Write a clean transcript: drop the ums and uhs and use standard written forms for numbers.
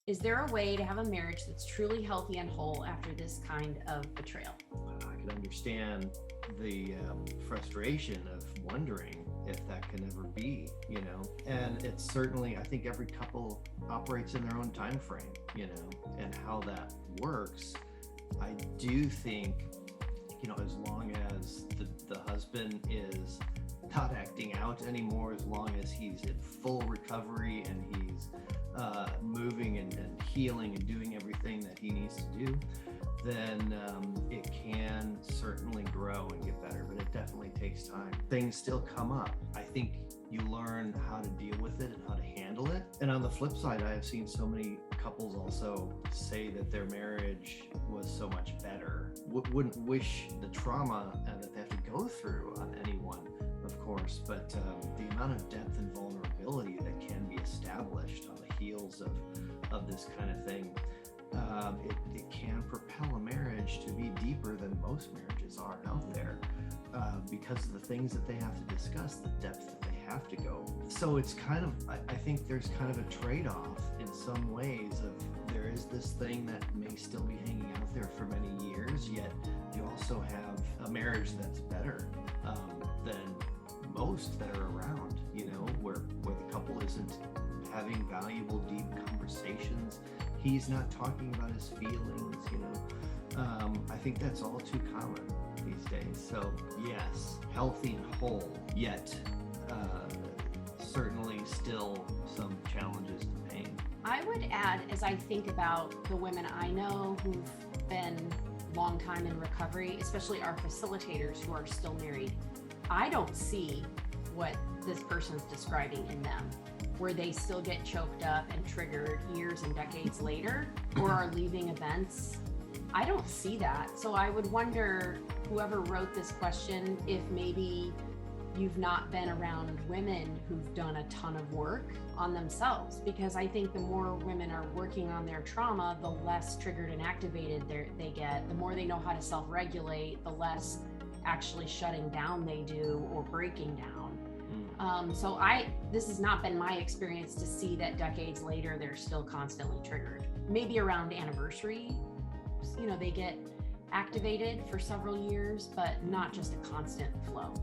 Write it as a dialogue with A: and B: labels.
A: Is there a way to have a marriage that's truly healthy and whole after this kind of betrayal?
B: I can understand the frustration of wondering if that can ever be, and it's certainly, I think every couple operates in their own time frame, and how that works. I do think, as long as the husband is not acting out anymore, as long as he's in full recovery and he's moving and healing and doing everything that he needs to do, then it can certainly grow and get better, but it definitely takes time. Things still come up. I think you learn how to deal with it and how to handle it. And on the flip side, I have seen so many couples also say that their marriage was so much better. Wouldn't wish the trauma that they have to go through on anyone, of course, but the amount of depth and vulnerability that can be established on the heels of this kind of thing, it can propel a marriage to be deeper than most marriages are out there, because of the things that they have to discuss, the depth that they have to go. So it's kind of, I think there's kind of a trade-off in some ways of, there is this thing that may still be hanging out there for many years, yet you also have a marriage that's better than most that are around, where the couple isn't having valuable, deep conversations. He's not talking about his feelings, I think that's all too common these days. So yes, healthy and whole, yet certainly still some challenges and pain.
A: I would add, as I think about the women I know who've been long time in recovery, especially our facilitators who are still married, I don't see what this person's describing in them, where they still get choked up and triggered years and decades later, or are leaving events. I don't see that. So I would wonder, whoever wrote this question, if maybe you've not been around women who've done a ton of work on themselves, because I think the more women are working on their trauma, the less triggered and activated they get, the more they know how to self-regulate, the less actually shutting down they do or breaking down. So this has not been my experience to see that decades later, they're still constantly triggered. Maybe around anniversary, they get activated for several years, but not just a constant flow.